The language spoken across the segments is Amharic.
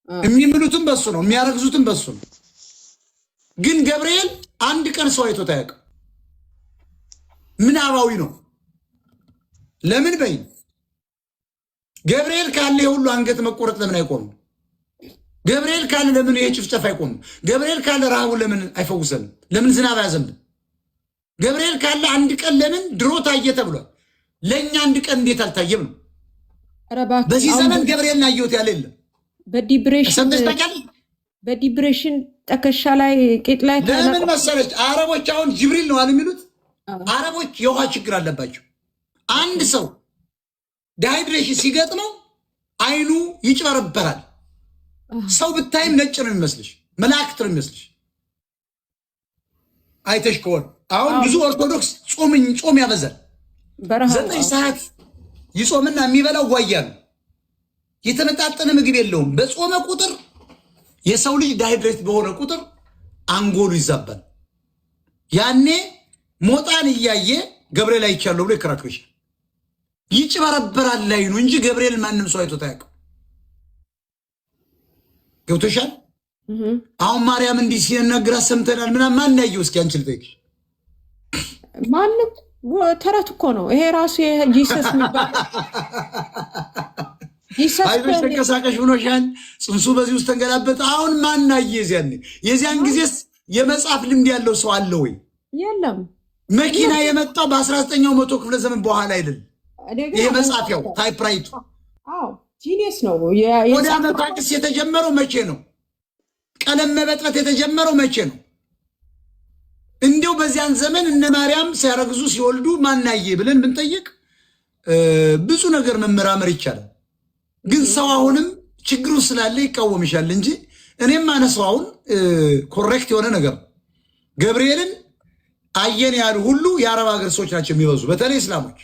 የሚምሉትም በሱ ነው፣ የሚያረግዙትም በሱ ነው። ግን ገብርኤል አንድ ቀን ሰው አይቶት አያውቅም። ምናባዊ ነው። ለምን በይ ገብርኤል ካለ የሁሉ አንገት መቆረጥ ለምን አይቆምም? ገብርኤል ካለ ለምን ይሄ ጭፍጨፋ አይቆምም? ገብርኤል ካለ ረሃቡ ለምን አይፈውሰንም? ለምን ዝናብ አያዘንብም? ገብርኤል ካለ አንድ ቀን ለምን ድሮ ታየ ተብሏል? ለእኛ አንድ ቀን እንዴት አልታየም ነው? በዚህ ዘመን ገብርኤልን አየሁት ያለ የለም። በዲፕሬሽን ጠከሻ ላይ ቄጥ ላይ ለምን መሰለች? አረቦች አሁን ጅብሪል ነው አለ የሚሉት። አረቦች የውሃ ችግር አለባቸው። አንድ ሰው ዳይድሬሽን ሲገጥመው አይኑ ይጭበረበራል። ሰው ብታይም ነጭ ነው የሚመስልሽ፣ መላእክት ነው የሚመስልሽ። አይተሽ ከሆነ አሁን ብዙ ኦርቶዶክስ ጾም ያበዛል። 9 ሰዓት ይጾምና የሚበላው ጓያ ነው። የተመጣጠነ ምግብ የለውም። በጾመ ቁጥር የሰው ልጅ ዳይድሬት በሆነ ቁጥር አንጎሉ ይዛባል። ያኔ ሞጣን እያየ ገብርኤል አይቻለሁ ብሎ ይከራከርሻል። ይጭበረበራል ላይ ነው እንጂ ገብርኤል ማንም ሰው አይቶት አያውቅም። ገብቶሻል? አሁን ማርያም እንዲህ ሲነግራት ሰምተናል ምናምን ማን ያየው? እስኪ አንቺ ልጠይቅሽ። ማንም ተረት እኮ ነው ይሄ ራሱ ጂሰስ የሚባል አይዞሽ ተንቀሳቀሽ ብሎሻል። ጽንሱ በዚህ ውስጥ ተንገላበጠ። አሁን ማን አየ? የዚያን ጊዜስ የመጽሐፍ ልምድ ያለው ሰው አለ ወይ? የለም። መኪና የመጣው በ19ኛው መቶ ክፍለ ዘመን በኋላ አይደለም። ይሄ መጽሐፊያው ታይፕራይቱ ጂኒየስ ነው። ወደ መታቅስ የተጀመረው መቼ ነው? ቀለም መበጥበት የተጀመረው መቼ ነው? እንዲው በዚያን ዘመን እነ ማርያም ሲያረግዙ ሲወልዱ ማናየ ብለን ብንጠይቅ ብዙ ነገር መመራመር ይቻላል። ግን ሰው አሁንም ችግሩ ስላለ ይቃወምሻል እንጂ እኔም ማነሳው አሁን ኮሬክት የሆነ ነገር ገብርኤልን አየን ያሉ ሁሉ የአረብ ሀገር ሰዎች ናቸው የሚበዙ፣ በተለይ እስላሞች።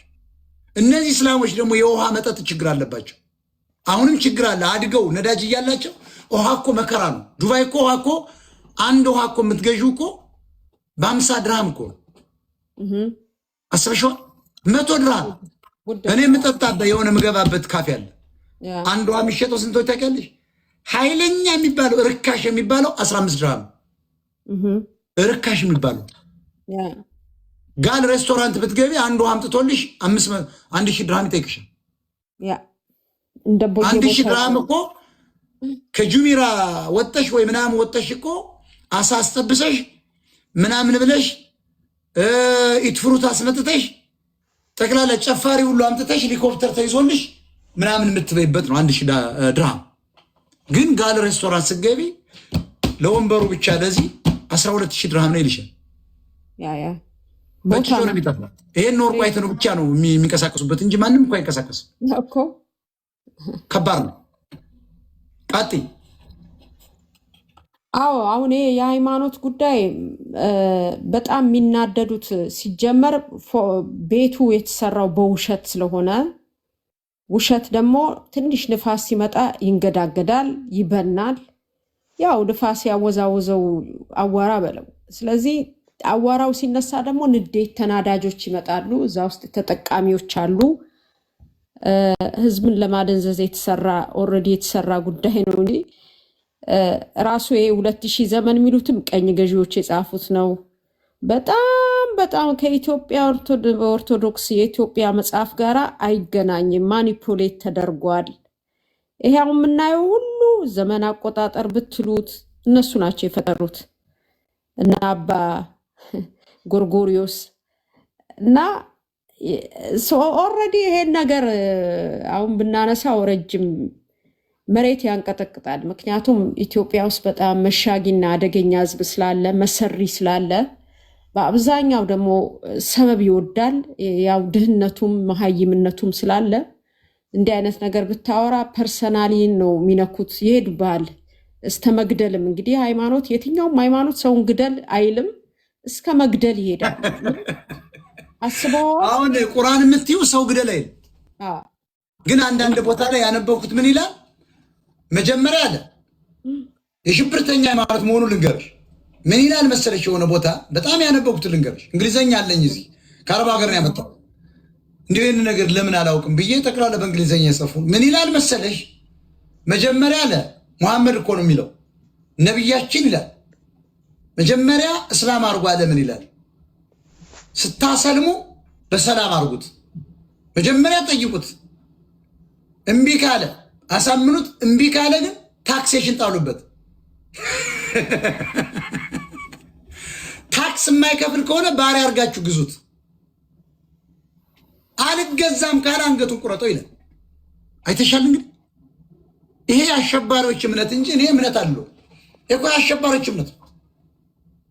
እነዚህ እስላሞች ደግሞ የውሃ መጠጥ ችግር አለባቸው። አሁንም ችግር አለ። አድገው ነዳጅ እያላቸው ውሃ እኮ መከራ ነው። ዱባይ እኮ ውሃ እኮ አንድ ውሃ እኮ የምትገዢው እኮ በ50 ድርሃም እኮ አስበሽዋል? 100 ድርሃም። እኔ የምጠጣበት የሆነ ምገባበት ካፌ አለ። አንድ ውሃ የሚሸጠው ስንት ታውቂያለሽ? ኃይለኛ የሚባለው ርካሽ የሚባለው 15 ድርሃም ርካሽ የሚባለው። ጋል ሬስቶራንት ብትገቢ አንድ ውሃ አምጥቶልሽ 1000 ድርሃም ይጠይቅሻል። 1000 ድርሃም እኮ ከጁሚራ ወጠሽ ወይ ምናምን ወጠሽ እኮ አሳ አስጠብሰሽ ምናምን ብለሽ ኢትፍሩት አስመጥተሽ ጠቅላላ ጨፋሪ ሁሉ አምጥተሽ ሄሊኮፕተር ተይዞልሽ ምናምን የምትበይበት ነው 1000 ድርሃም። ግን ጋል ሬስቶራንት ስትገቢ ለወንበሩ ብቻ ለዚህ 12000 ድርሃም ነው ይልሻል። በኪሎ ነው የሚጠፋው። ይሄን ኖር ቋይት ነው ብቻ ነው የሚንቀሳቀሱበት እንጂ ማንም እኮ አይንቀሳቀስም እኮ። ከባድ ነው። ቃጢ አዎ፣ አሁን የሃይማኖት ጉዳይ በጣም የሚናደዱት ሲጀመር ቤቱ የተሰራው በውሸት ስለሆነ ውሸት ደግሞ ትንሽ ንፋስ ሲመጣ ይንገዳገዳል፣ ይበናል። ያው ንፋስ ያወዛወዘው አዋራ በለው። ስለዚህ አዋራው ሲነሳ ደግሞ ንዴት ተናዳጆች ይመጣሉ። እዛ ውስጥ ተጠቃሚዎች አሉ። ህዝብን ለማደንዘዝ የተሰራ ኦልሬዲ የተሰራ ጉዳይ ነው እንጂ ራሱ 2000 ዘመን የሚሉትም ቀኝ ገዢዎች የጻፉት ነው። በጣም ከኢትዮጵያ ኦርቶዶክስ የኢትዮጵያ መጽሐፍ ጋር አይገናኝም። ማኒፑሌት ተደርጓል። ይሄው የምናየው ሁሉ ዘመን አቆጣጠር ብትሉት እነሱ ናቸው የፈጠሩት እና አባ ጎርጎሪዮስ እና ኦልሬዲ ይሄን ነገር አሁን ብናነሳው ረጅም መሬት ያንቀጠቅጣል። ምክንያቱም ኢትዮጵያ ውስጥ በጣም መሻጊና አደገኛ ህዝብ ስላለ መሰሪ ስላለ በአብዛኛው ደግሞ ሰበብ ይወዳል። ያው ድህነቱም መሀይምነቱም ስላለ እንዲህ አይነት ነገር ብታወራ ፐርሰናሊን ነው የሚነኩት፣ ይሄዱብሃል እስከ መግደልም። እንግዲህ ሃይማኖት የትኛውም ሃይማኖት ሰውን ግደል አይልም፣ እስከ መግደል ይሄዳል። አስበው አሁን ቁርአን የምትይው ሰው ግደል አይል። ግን አንዳንድ ቦታ ላይ ያነበብኩት ምን ይላል? መጀመሪያ አለ የሽብርተኛ ሃይማኖት መሆኑን ልንገርሽ። ምን ይላል መሰለሽ? የሆነ ቦታ በጣም ያነበብኩት ልንገርሽ። እንግሊዘኛ አለኝ እዚህ ከአረብ ሀገር ነው ያመጣው። እንዲሁ ይህን ነገር ለምን አላውቅም ብዬ ጠቅላላ በእንግሊዘኛ የጻፉ ምን ይላል መሰለሽ? መጀመሪያ አለ ሙሐመድ እኮ ነው የሚለው ነቢያችን ይላል መጀመሪያ እስላም አርጉ ዓለምን ይላል። ስታሰልሙ በሰላም አርጉት፣ መጀመሪያ ጠይቁት፣ እምቢ ካለ አሳምኑት፣ እምቢ ካለ ግን ታክሴሽን ጣሉበት። ታክስ የማይከፍል ከሆነ ባሪያ አርጋችሁ ግዙት፣ አልገዛም ካለ አንገቱን ቁረጠው ይላል። አይተሻል እንግዲህ ይሄ አሸባሪዎች እምነት እንጂ እኔ እምነት አለው እኮ አሸባሪዎች እምነት ነው።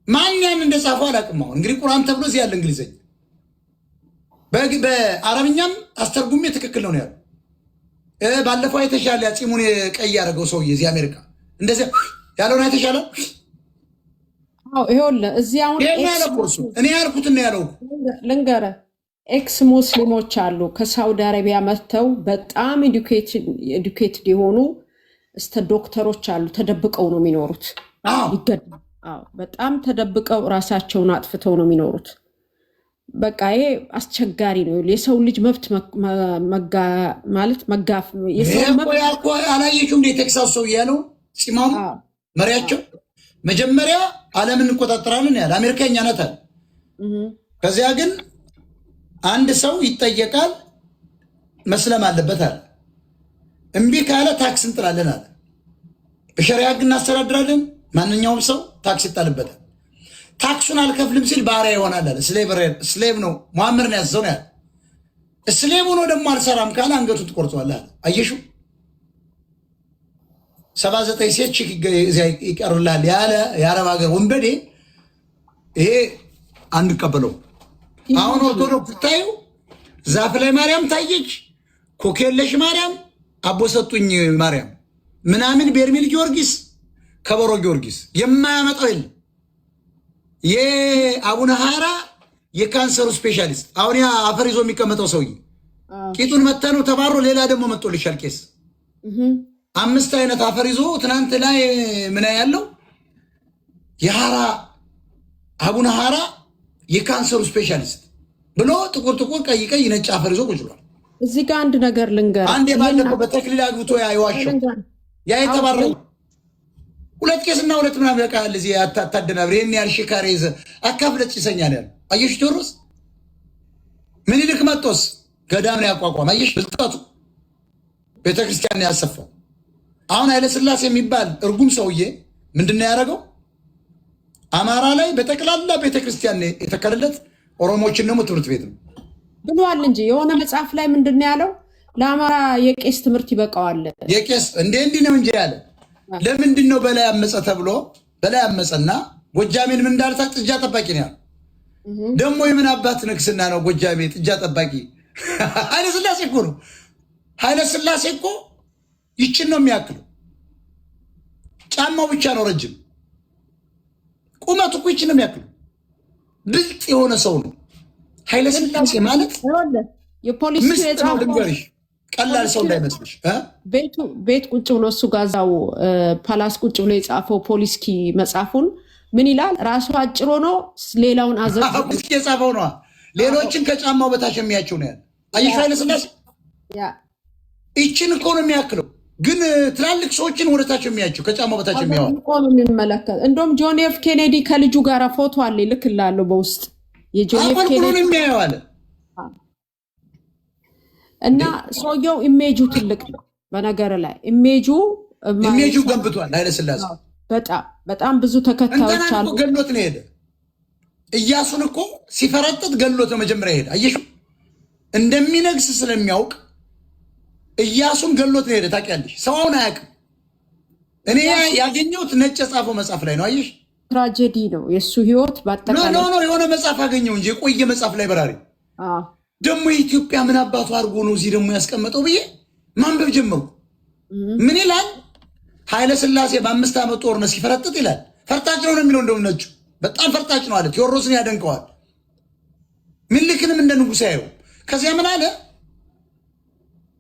ማን ያን እንደጻፈው አላውቅም። አሁን እንግዲህ ቁርአን ተብሎ እዚህ ያለ እንግሊዘኛ በአረብኛም አስተርጉሜ ትክክል ነው ያለው። ባለፈው አይተሻል ጺሙን ቀይ ያደረገው ሰውዬ እዚህ አሜሪካ እንደዚህ ያለውን አይተሻል። አዎ ይኸውልህ እዚህ አሁን እኔ ያልኩት ነው ያለው። ልንገርህ ኤክስ ሙስሊሞች አሉ ከሳውዲ አረቢያ መጥተው በጣም ኤዱኬትድ የሆኑ እስከ ዶክተሮች አሉ። ተደብቀው ነው የሚኖሩት። በጣም ተደብቀው ራሳቸውን አጥፍተው ነው የሚኖሩት። በቃ ይሄ አስቸጋሪ ነው። የሰው ልጅ መብት ማለት መጋፍ አላየችው እንደ ቴክሳስ ሰው ያለው ፂማሙ መሪያቸው መጀመሪያ ዓለምን እንቆጣጠራለን ያለ አሜሪካኛ ናት አለ። ከዚያ ግን አንድ ሰው ይጠየቃል መስለም አለበት አለ። እምቢ ካለ ታክስ እንጥላለን አለ። በሸሪዓ ግን እናስተዳድራለን። ማንኛውም ሰው ታክስ ይጣልበታል። ታክሱን አልከፍልም ሲል ባሪያ ይሆናል አለ። ስሌቭ ነው ሙሐመድ ነው ያዘው ያለ። ስሌቭ ነው ደግሞ አልሰራም ካለ አንገቱን ትቆርጠዋለህ አለ። አየሽው 79 ሴት ቺክ ይቀርላል ያለ የአረብ ሀገር ወንበዴ ይሄ አንቀበለው። አሁን ኦርቶዶክስ ታዩ ዛፍ ላይ ማርያም ታየች፣ ኮኬለሽ ማርያም፣ አቦ ሰጡኝ ማርያም ምናምን ቤርሚል ጊዮርጊስ፣ ከበሮ ጊዮርጊስ የማያመጣው የለም። የአቡነ ሐራ የካንሰሩ ስፔሻሊስት አሁን ያ አፈር ይዞ የሚቀመጠው ሰውዬ ቂጡን መተነው ተባሮ ሌላ ደግሞ መጥቶልሻል ቄስ 5 አይነት አፈር ይዞ ትናንት ላይ ምን ያለው የሐራ አቡነ ሐራ የካንሰሩ ስፔሻሊስት ብሎ ጥቁር ጥቁር ቀይ ቀይ ነጭ አፈር ይዞ ቁጭ ብሏል። እዚህ ጋር አንድ ነገር ልንገር። አንድ ባለፈው በተክሊል አግብቶ ያዋሸው ያ የተባረው 2 ቄስና 2 ምናምን ያቃል እዚህ አታደናብር ይሄን ያህል ሽካሬ ይዘ አካፍለጭ ይሰኛል ያለ አየሽ። ቴዎድሮስ ምኒልክ መጥቶስ ገዳም ነው ያቋቋም። አየሽ ብልጣቱ ቤተክርስቲያን ያሰፋው። አሁን ኃይለ ሥላሴ የሚባል እርጉም ሰውዬ ምንድነው ያደረገው? አማራ ላይ በጠቅላላ ቤተክርስቲያን የተከለለት ኦሮሞችን ደግሞ ትምህርት ቤት ነው ብሏል እንጂ የሆነ መጽሐፍ ላይ ምንድነው ያለው? ለአማራ የቄስ ትምህርት ይበቃዋል። የቄስ እንዲህ ነው እንጂ ያለ ለምንድን ነው በላይ አመፀ ተብሎ በላይ አመፀና ጎጃሜን ምን እንዳልታ ጥጃ ጠባቂ ነው ያለው። ደግሞ የምን አባት ንግስና ነው ጎጃሜ ጥጃ ጠባቂ? ኃይለ ሥላሴ እኮ ነው። ኃይለ ሥላሴ እኮ ይችን ነው የሚያክለው። ጫማው ብቻ ነው ረጅም፣ ቁመቱ እኮ ይችን ነው የሚያክለው። ብልጥ የሆነ ሰው ነው ኃይለ ሥላሴ ማለት። የፖሊስ ነው ልንገርሽ፣ ቀላል ሰው እንዳይመስልሽ። ቤት ቁጭ ብሎ እሱ ጋዛው ፓላስ ቁጭ ብሎ የጻፈው ፖሊስኪ መጽሐፉን ምን ይላል? ራሱ አጭሮ ነው ሌላውን ፖሊስኪ የጻፈው ነው። ሌሎችን ከጫማው በታች የሚያቸው ነው ያለ። አየሽ ኃይለ ሥላሴ ይችን እኮ ነው የሚያክለው፣ ግን ትላልቅ ሰዎችን ወደታቸው የሚያቸው ከጫማው በታች የሚመለከት። እንደውም ጆን ኤፍ ኬኔዲ ከልጁ ጋር ፎቶ አለ ይልክላለሁ በውስጥ የጆን ኤፍ ኬኔዲ የሚያየው አለ። እና ሰውየው ኢሜጁ ትልቅ ነው። በነገር ላይ ኢሜጁ ገንብቷል። ኃይለ ሥላሴ በጣም ብዙ ተከታዮች አሉ። ገሎት ነው ሄደ። እያሱን እኮ ሲፈረጥጥ ገሎት ነው መጀመሪያ ሄደ። አየሽ እንደሚነግስ ስለሚያውቅ እያሱን ገሎት ነው ሄደ። ታውቂያለሽ፣ ሰው አሁን አያውቅም። እኔ ያገኘሁት ነጭ የጻፈው መጽሐፍ ላይ ነው። አየሽ ትራጀዲ ነው የእሱ ህይወት በአጠቃላይ። የሆነ መጽሐፍ አገኘው እንጂ የቆየ መጽሐፍ ላይ በራሪ ደግሞ የኢትዮጵያ ምን አባቱ አድርጎ ነው እዚህ ደግሞ ያስቀመጠው ብዬ ማንበብ ጀመሩ። ምን ይላል? ኃይለ ሥላሴ በ5 ዓመት ጦርነት ሲፈረጥጥ ይላል። ፈርጣጭ ነው የሚለው እንደውም ነጩ በጣም ፈርጣጭ ነው አለ። ቴዎድሮስን ያደንቀዋል። ምኒልክንም እንደ ንጉሥ ያየው። ከዚያ ምን አለ?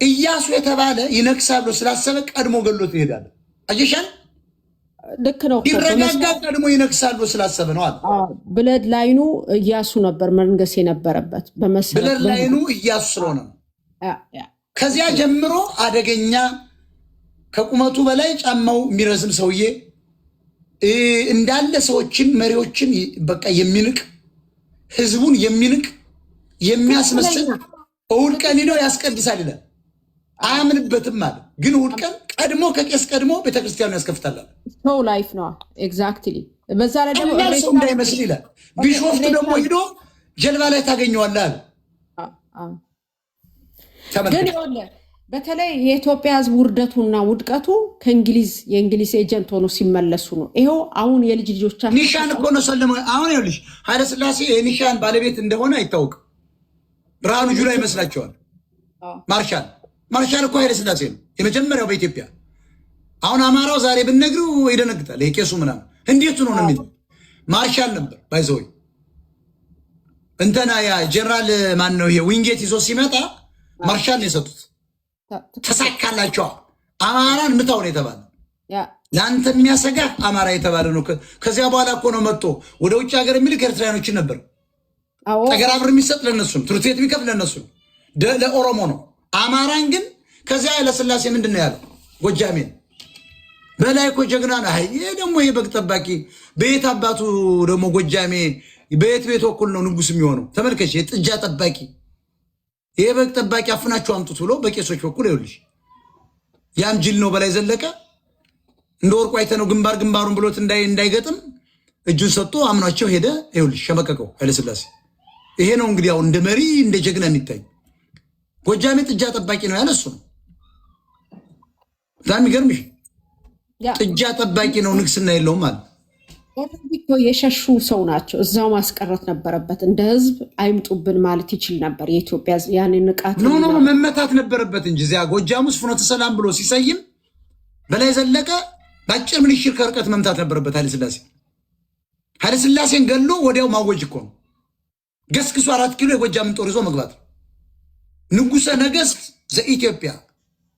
ኢያሱ የተባለ ይነግሳል ብሎ ስላሰበ ቀድሞ ገሎት ይሄዳል። አየሻል? ልክ ነው። ቢረጋጋ ቀድሞ ይነግሳል ብሎ ስላሰበ ነው አለ። ብለድ ላይኑ ኢያሱ ነበር መንገስ የነበረበት ብለድ ላይኑ ኢያሱ ስለሆነ ነው። ከዚያ ጀምሮ አደገኛ ከቁመቱ በላይ ጫማው የሚረዝም ሰውዬ እንዳለ ሰዎችን መሪዎችን በቃ የሚንቅ ህዝቡን የሚንቅ የሚያስመስል እሑድ ቀን ሄደው ያስቀድሳል ይላል። አያምንበትም ማለት ግን እሑድ ቀን ቀድሞ ከቄስ ቀድሞ ቤተክርስቲያኑ ያስከፍታል። ሰው ላይፍ ነው ኤግዛክትሊ። በዛ ላይ ደግሞ ሰው እንዳይመስል ይላል። ቢሾፍቱ ደግሞ ሂዶ ጀልባ ላይ ታገኘዋለህ አለ። ግን ይኸውልህ በተለይ የኢትዮጵያ ህዝብ ውርደቱና ውድቀቱ የእንግሊዝ ኤጀንት ሆኖ ሲመለሱ ነው። ይኸው አሁን የልጅ ልጆቻችን ኒሻን እኮ ነው ሰለሞ። አሁን ይኸውልሽ ኃይለሥላሴ የኒሻን ባለቤት እንደሆነ አይታወቅም። ብርሃኑ ጁላ ይመስላቸዋል። ማርሻል እኮ ኃይለሥላሴ ነው የመጀመሪያው በኢትዮጵያ። አሁን አማራው ዛሬ ብንነግረው ይደነግጣል። የቄሱ ምናምን እንዴት ነው የሚል ማርሻል ነበር ባይዘው እንተና ያ ጀነራል ማን ነው ይሄ ዊንጌት ይዞ ሲመጣ ማርሻል ነው የሰጡት። ተሳካላቸው። አማራን ምታው ነው የተባለ። ለአንተ የሚያሰጋ አማራ የተባለ ነው። ከዚያ በኋላ እኮ ነው መጥቶ ወደ ውጭ ሀገር የሚልክ ኤርትራኖችን ነበር። ተገራብር የሚሰጥ ለነሱ ነው። ትምህርት ቤት የሚከፍል ለነሱ ነው። ለኦሮሞ ነው። አማራን ግን ከዚያ ኃይለሥላሴ ምንድን ነው ያለው? ጎጃሜን በላይ እኮ ጀግና ነው። ይሄ ደግሞ ይሄ በግ ጠባቂ በየት አባቱ ደግሞ ጎጃሜ በየት ቤት በኩል ነው ንጉስ የሚሆነው? ተመልከች። የጥጃ ጠባቂ ይሄ በግ ጠባቂ አፍናችሁ አምጡት ብሎ በቄሶች በኩል ይኸውልሽ፣ ያም ጅል ነው በላይ ዘለቀ እንደ ወርቁ አይተነው ግንባሩን ብሎት እንዳይገጥም እጁን ሰጥቶ አምኗቸው ሄደ። ይኸውልሽ ሸመቀቀው ኃይለሥላሴ። ይሄ ነው እንግዲህ አሁን እንደ መሪ እንደ ጀግና የሚታይ። ጎጃሜ ጥጃ ጠባቂ ነው ያለ እሱ ነው። በጣም የሚገርምሽ ጥጃ ጠባቂ ነው፣ ንግስና የለውም ማለት እኮ የሸሹ ሰው ናቸው። እዛው ማስቀረት ነበረበት። እንደ ህዝብ አይምጡብን ማለት ይችል ነበር። የኢትዮጵያ ህዝብ ያንን ንቃት ኖ መመታት ነበረበት እንጂ እዚያ ጎጃም ውስጥ ፍኖተ ሰላም ብሎ ሲሰይም በላይ ዘለቀ በአጭር ምንሽር ከርቀት መምታት ነበረበት ኃይለሥላሴን ገሎ ወዲያው ማወጅ እኮ ነው። ገስግሶ 4 ኪሎ የጎጃምን ጦር ይዞ መግባት። ንጉሰ ነገስት ዘኢትዮጵያ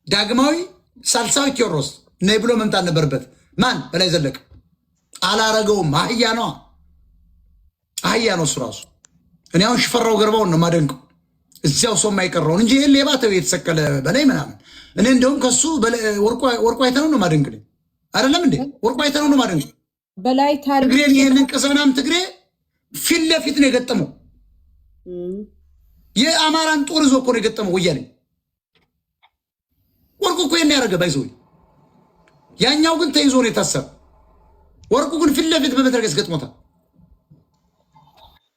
ዳግማዊ ሳልሳዊ ቴዎድሮስ ነይ ብሎ መምታት ነበረበት። ማን? በላይ ዘለቀ። አላረገውም። አህያ ነው እሱ ራሱ። እኔ አሁን ሽፈራው ገርባውን ነው ማደንቀው፣ እዚያው ሰው የማይቀረውን እንጂ ይሄን ሌባ ተው የተሰቀለ በላይ ምናምን። እኔ እንደውም ከሱ ወርቁ አይተነው ነው ማደንቅ አይደለም እንዴ? ወርቁ አይተነው ነው ማደንቅ። በላይ ታሪክ ትግሬን ይሄንን ቅሰናም ትግሬ ፊት ለፊት ነው የገጠመው። የአማራን ጦር ይዞ እኮ ነው የገጠመው ወያኔ። ወርቁ እኮ ይሄን ያደረገ ባይዘው፣ ያኛው ግን ተይዞ ነው የታሰረው። ወርቁ ግን ፊት ለፊት በመትረገስ ገጥሞታል።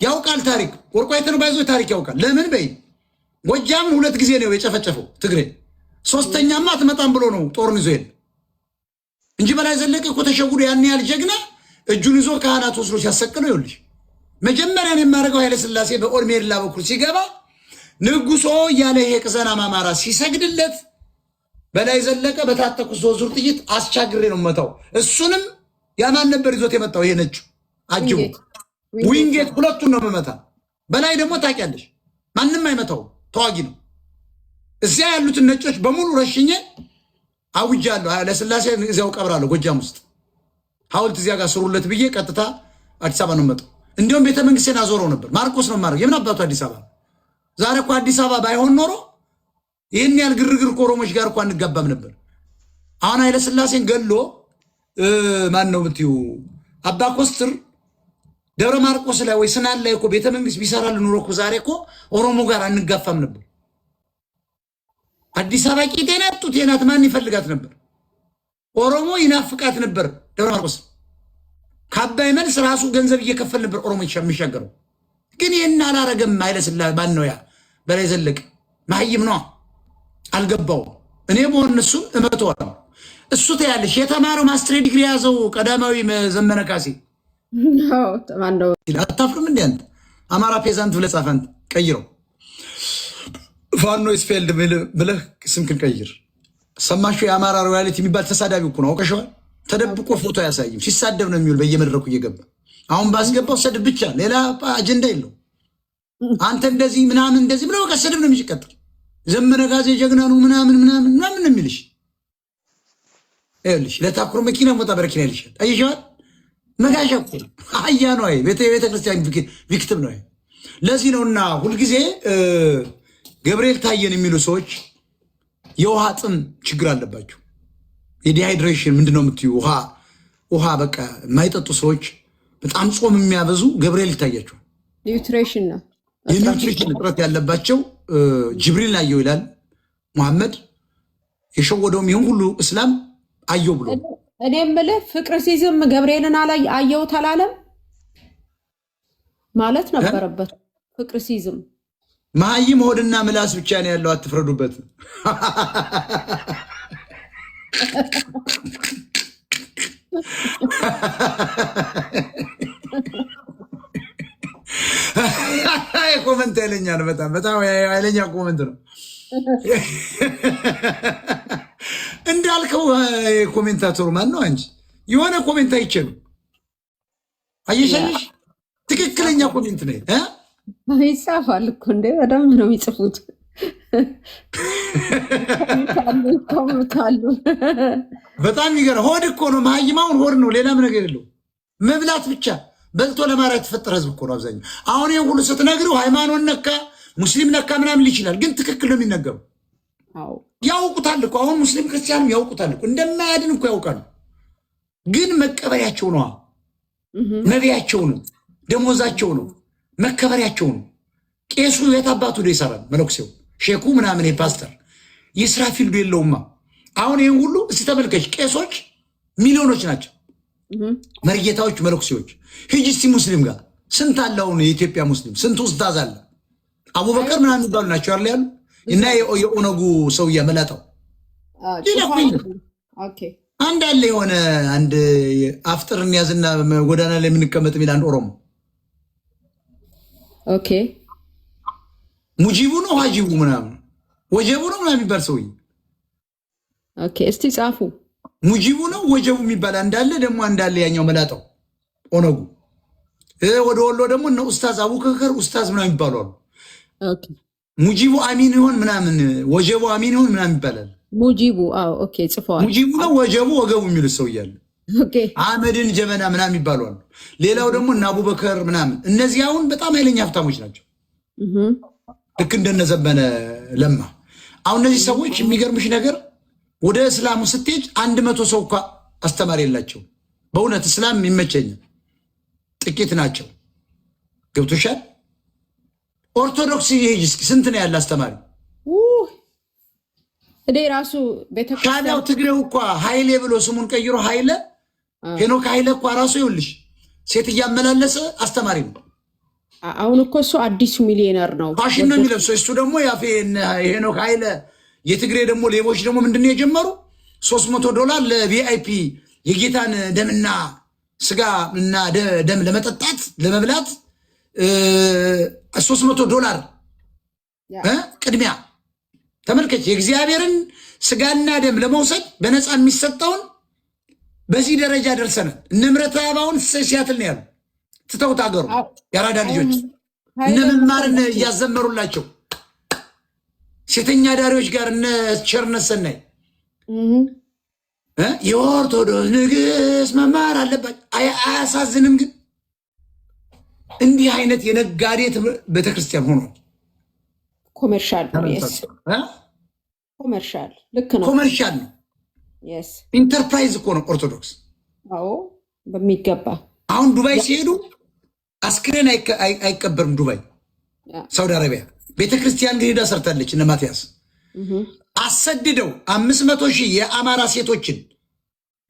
ያውቃል ታሪክ። ወርቁ አይተነው ባይዘው ታሪክ ያውቃል። ለምን በይ ጎጃምን 2 ጊዜ ነው የጨፈጨፈው ትግሬ። 3ኛማ አትመጣም ብሎ ነው ጦሩን ይዞ ሄደ እንጂ በላይ ዘለቀ እኮ ተሸጉዶ ያን ያህል ጀግና እጁን ይዞ ካህናት ወስዶ ሲያሰቅለው ይኸውልሽ። መጀመሪያ ነው የማደርገው ኃይለሥላሴ በኦርሜላ በኩል ሲገባ ንጉሶ እያለ ይሄ ቅዘና አማራ ሲሰግድለት በላይ ዘለቀ በታጠቁ 3 ዙር ጥይት አስቻግሬ ነው መታው። እሱንም ያማን ነበር ይዞት የመጣው ይሄ ነጭ አጅቡ ዊንጌት። ሁለቱን ነው መመታ። በላይ ደግሞ ታውቂያለሽ ማንም አይመታው፣ ተዋጊ ነው። እዚያ ያሉትን ነጮች በሙሉ ረሽኜ አውጃለሁ። ኃይለሥላሴ እዚያው ቀብራለሁ ጎጃም ውስጥ ሐውልት እዚያ ጋር ስሩለት ብዬ ቀጥታ አዲስ አበባ ነው መጣው። እንዲሁም ቤተ መንግስቴን አዞረው ነበር። ማርቆስ ነው ማድረግ። የምን አባቱ አዲስ አበባ? ዛሬ እኮ አዲስ አበባ ባይሆን ኖሮ ይህን ያህል ግርግር ከኦሮሞች ጋር እኮ አንጋባም ነበር። አሁን ኃይለሥላሴን ገሎ ማን ነው ብትዩ አባ ኮስትር ደብረ ማርቆስ ላይ ወይ ስናን ላይ እኮ ቤተ መንግስት ቢሰራልን ኑሮ እኮ ዛሬ እኮ ኦሮሞ ጋር አንጋፋም ነበር። አዲስ አበባ ቂጤና ጡት የናት ማን ይፈልጋት ነበር? ኦሮሞ ይናፍቃት ነበር ደብረ ማርቆስ። ከአባይ መልስ ራሱ ገንዘብ እየከፈል ነበር ኦሮሞ የሚሻገረው። ግን ይህን አላረገም ኃይለሥላሴ። ማን ነው ያ? በላይ ዘለቀ መሀይም ነው፣ አልገባውም። እኔ በሆን እሱም እመተዋለሁ። እሱ ተያለሽ የተማረው ማስትሬ ዲግሪ የያዘው ቀዳማዊ ዘመነ ካሴ አታፍርም እንዲ? አንተ አማራ ፔዛንት ብለህ ጻፍ። አንተ ቀይረው ፋኖ ስፌልድ ብለህ ስምክን ቀይር። ሰማሹ የአማራ ሮያሊቲ የሚባል ተሳዳቢ እኮ ነው፣ አውቀሸዋል። ተደብቆ ፎቶ አያሳይም፣ ሲሳደብ ነው የሚውል በየመድረኩ እየገባ። አሁን ባስገባው ስድብ ብቻ ሌላ አጀንዳ የለው። አንተ እንደዚህ ምናምን እንደዚህ ብለው በቃ ስድብ ነው የሚቀጥል። ዘመነ ካሴ ጀግና ነው ምናምን ነው የሚልሽ። ይኸውልሽ ለታኩር መኪና ሞጣ በረኪና ይልሻል። አይሻል መጋሻ እኮ አህያ ነው። አይ ቤተ ክርስቲያን ቪክቲም ነው። ለዚህ ነውና ሁልጊዜ ገብርኤል ታየን የሚሉ ሰዎች የውሃ ጥም ችግር አለባቸው። የዲሃይድሬሽን ምንድነው የምትዩ? ውሃ በቃ የማይጠጡ ሰዎች በጣም ጾም የሚያበዙ ገብርኤል ይታያቸዋል። ኒውትሪሽን ነው የኒውትሪሽን እጥረት ያለባቸው ጅብሪል አየው ይላል መሐመድ። የሸወደውም ይሁን ሁሉ እስላም አየው ብሎ እኔ የምልህ ፍቅር ሲዝም ገብርኤልን አየሁት አላለም ማለት ነበረበት። ፍቅር ሲዝም መሀይም ሆድና ምላስ ብቻ ነው ያለው፣ አትፍረዱበት። ኮመንት ኃይለኛ ነው፣ በጣም ኃይለኛ ኮመንት ነው። እንዳልከው ኮሜንታተሩ ማን ነው? አንቺ የሆነ ኮሜንት አይችልም። አየሻለሽ? ትክክለኛ ኮሜንት ነው። ይጻፋል እኮ እንዴ! በደንብ ነው የሚጽፉት። ይኮምታሉ። በጣም ይገርም። ሆድ እኮ ነው መሀይማውን፣ ሆድ ነው፣ ሌላም ነገር የለው። መብላት ብቻ በልቶ ለማራ የተፈጠረ ህዝብ እኮ ነው አብዛኛው። አሁን ይህን ሁሉ ስትነግረው ሃይማኖት ነካ ሙስሊም ነካ ምናምን ይችላል፣ ግን ትክክል ነው የሚነገሩ። ያውቁታል እኮ አሁን ሙስሊም ክርስቲያንም ያውቁታል እኮ እንደማያድን እኮ ያውቃሉ። ግን መቀበሪያቸው ነዋ፣ ነቢያቸው ነው፣ ደሞዛቸው ነው፣ መከበሪያቸው ነው። ቄሱ የት አባቱ ደ ይሰራል? መለኩሴው ሼኩ ምናምን ፓስተር የስራ ፊልዱ የለውማ። አሁን ይህን ሁሉ እስቲ ተመልከች። ቄሶች ሚሊዮኖች ናቸው፣ መርጌታዎች፣ መለኩሴዎች። ሂጂ እስቲ ሙስሊም ጋር ስንት አለ? አሁን የኢትዮጵያ ሙስሊም ስንት ኡስታዝ አለ? አቡበከር ምናምን የሚባሉ ናቸው አለ ያሉ እና የኦነጉ ሰውዬ መላጣው አንድ አለ የሆነ አንድ አፍጥር እንያዝና ጎዳና ላይ የምንቀመጥ የሚል አንድ ኦሮሞ ሙጂቡ ነው ሀጂቡ ምናምን ወጀቡ ነው ምናምን የሚባል ሰውዬ እስቲ ጻፉ። ሙጂቡ ነው ወጀቡ የሚባል አንዳለ ደግሞ አንዳለ ያኛው መላጣው ኦነጉ። ወደ ወሎ ደግሞ እነ ኡስታዝ አቡበከር ኡስታዝ ምናምን ይባሉ አሉ። ሙጂቡ አሚን ይሆን ምናምን ወጀቡ አሚን ይሆን ምናምን ይባላል። ሙጂቡ ጽፈዋል። ሙጂቡ ነው ወጀቡ ወገቡ የሚሉት ሰው እያለ አህመድን ጀበና ምናምን ይባሉ አሉ። ሌላው ደግሞ እና አቡበከር ምናምን። እነዚህ አሁን በጣም ኃይለኛ ሀብታሞች ናቸው፣ ልክ እንደነዘበነ ለማ። አሁን እነዚህ ሰዎች የሚገርምሽ ነገር ወደ እስላሙ ስትሄጅ 100 ሰው እኳ አስተማሪ የላቸው። በእውነት እስላም ይመቸኛል፣ ጥቂት ናቸው። ገብቶሻል? ኦርቶዶክስ ይሄጅ እስኪ ስንት ነው ያለ አስተማሪ? እኔ ራሱ ቤተክርስቲያን ትግሬው እኳ ኃይሌ ብሎ ስሙን ቀይሮ ኃይለ ሄኖክ ኃይለ እኳ ራሱ ይኸውልሽ ሴት እያመላለሰ አስተማሪ ነው። አሁን እኮ እሱ አዲሱ ሚሊዮነር ነው፣ ፋሽን ነው የሚለብሰው። እሱ ደግሞ ሄኖክ ኃይለ የትግሬ ደግሞ ሌቦች ደግሞ ምንድነው የጀመሩ $300 ለቪአይፒ የጌታን ደምና ስጋ እና ደም ለመጠጣት ለመብላት $300 ቅድሚያ። ተመልከች፣ የእግዚአብሔርን ስጋና ደም ለመውሰድ በነፃ የሚሰጠውን በዚህ ደረጃ ደርሰናል። እነ ምረታ አባውን ሲያትል ነው ያሉ ትተውት አገሩ የአራዳ ልጆች እነ መማርን እያዘመሩላቸው ሴተኛ ዳሪዎች ጋር እነ ቸርነት ሰናይ የኦርቶዶክስ ንግሥት መማር አለባቸው። አያሳዝንም? ግን እንዲህ አይነት የነጋዴ ቤተክርስቲያን ሆኗል። ኮመርሻል ልክ ነው። ኮመርሻል ነው፣ ኢንተርፕራይዝ እኮ ነው ኦርቶዶክስ። በሚገባ አሁን ዱባይ ሲሄዱ አስክሬን አይቀበርም። ዱባይ፣ ሳውዲ አረቢያ ቤተክርስቲያን ግን ሄዳ ሰርታለች። እነ ማትያስ አሰድደው 500,000 የአማራ ሴቶችን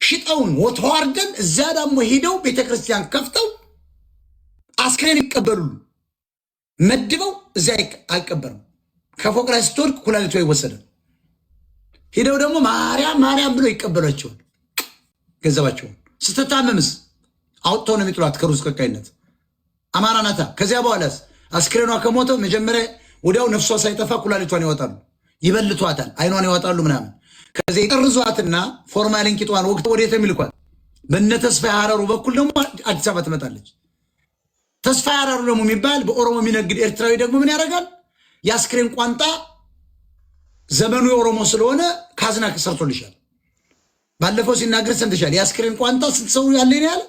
ሽጠውን ተዋርደን እዚያ ደግሞ ሄደው ቤተክርስቲያን ከፍተው አስክሬን ይቀበሉ መድበው እዚያ አይቀበርም። ከፎቅ ላይ ስትወድቅ ኩላሊቷ ይወሰዳል። ሄደው ደግሞ ማርያም ማርያም ብሎ ይቀበሏቸዋል። ገንዘባቸውን ስትታመምስ አውጥተው ነው የሚጥሏት ከሩዝ ቀቃይነት። አማራ ናታ። ከዚያ በኋላስ አስክሬኗ ከሞተ መጀመሪያ ወዲያው ነፍሷ ሳይጠፋ ኩላሊቷን ይወጣሉ፣ ይበልቷታል፣ አይኗን ይወጣሉ ምናምን። ከዚያ ይጠርዟትና ፎርማሊን ቂጧን ወቅት ወዴት የሚልኳት በእነ ተስፋዬ ሀረሩ በኩል ደግሞ አዲስ አበባ ትመጣለች። ተስፋዬ ሀረሩ ደግሞ የሚባል በኦሮሞ የሚነግድ ኤርትራዊ ደግሞ ምን ያደርጋል? የአስክሬን ቋንጣ ዘመኑ የኦሮሞ ስለሆነ ካዝና ሰርቶልሻል። ባለፈው ሲናገር ሰምተሻል። የአስክሬን ቋንጣ ስንት ሰው ያለኝ ያለ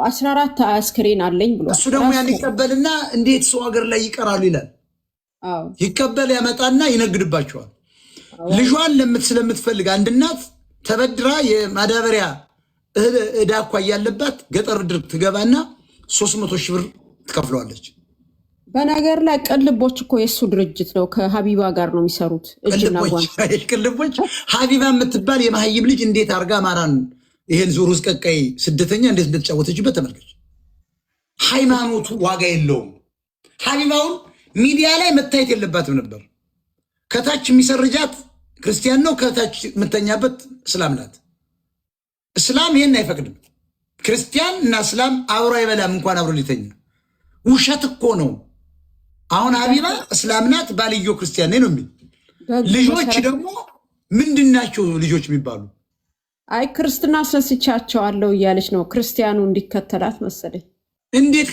14 አስክሬን አለኝ ብሎ እሱ ደግሞ ያን ይቀበልና እንዴት ሰው ሀገር ላይ ይቀራሉ ይላል። ይቀበል ያመጣና ይነግድባቸዋል። ልጇን ስለምትፈልግ አንድ እናት ተበድራ የማዳበሪያ ዕዳ እኳ ያለባት ገጠር ድር ትገባና 300 ሺህ ብር ትከፍለዋለች። በነገር ላይ ቅልቦች እኮ የእሱ ድርጅት ነው። ከሀቢባ ጋር ነው የሚሰሩት። ቅልቦች ሀቢባ የምትባል የመሀይም ልጅ እንዴት አርጋ አማራን ይሄን ዞር ውስጥ ቀቃይ ስደተኛ እንዴት እንደተጫወተችበት ተመልከች። ሃይማኖቱ ዋጋ የለውም። ሀቢባውን ሚዲያ ላይ መታየት የለባትም ነበር። ከታች የሚሰርጃት ክርስቲያን ነው፣ ከታች የምተኛበት እስላም ናት። እስላም ይሄን አይፈቅድም። ክርስቲያን እና እስላም አብሮ አይበላም፣ እንኳን አብሮ ሊተኛ። ውሸት እኮ ነው። አሁን ሀቢባ እስላም ናት፣ ባልዮ ክርስቲያን ነው የሚል ልጆች ደግሞ ምንድናቸው ልጆች የሚባሉ? አይ ክርስትና አስነስቻቸዋለሁ እያለች ነው ክርስቲያኑ እንዲከተላት መሰለኝ። እንዴት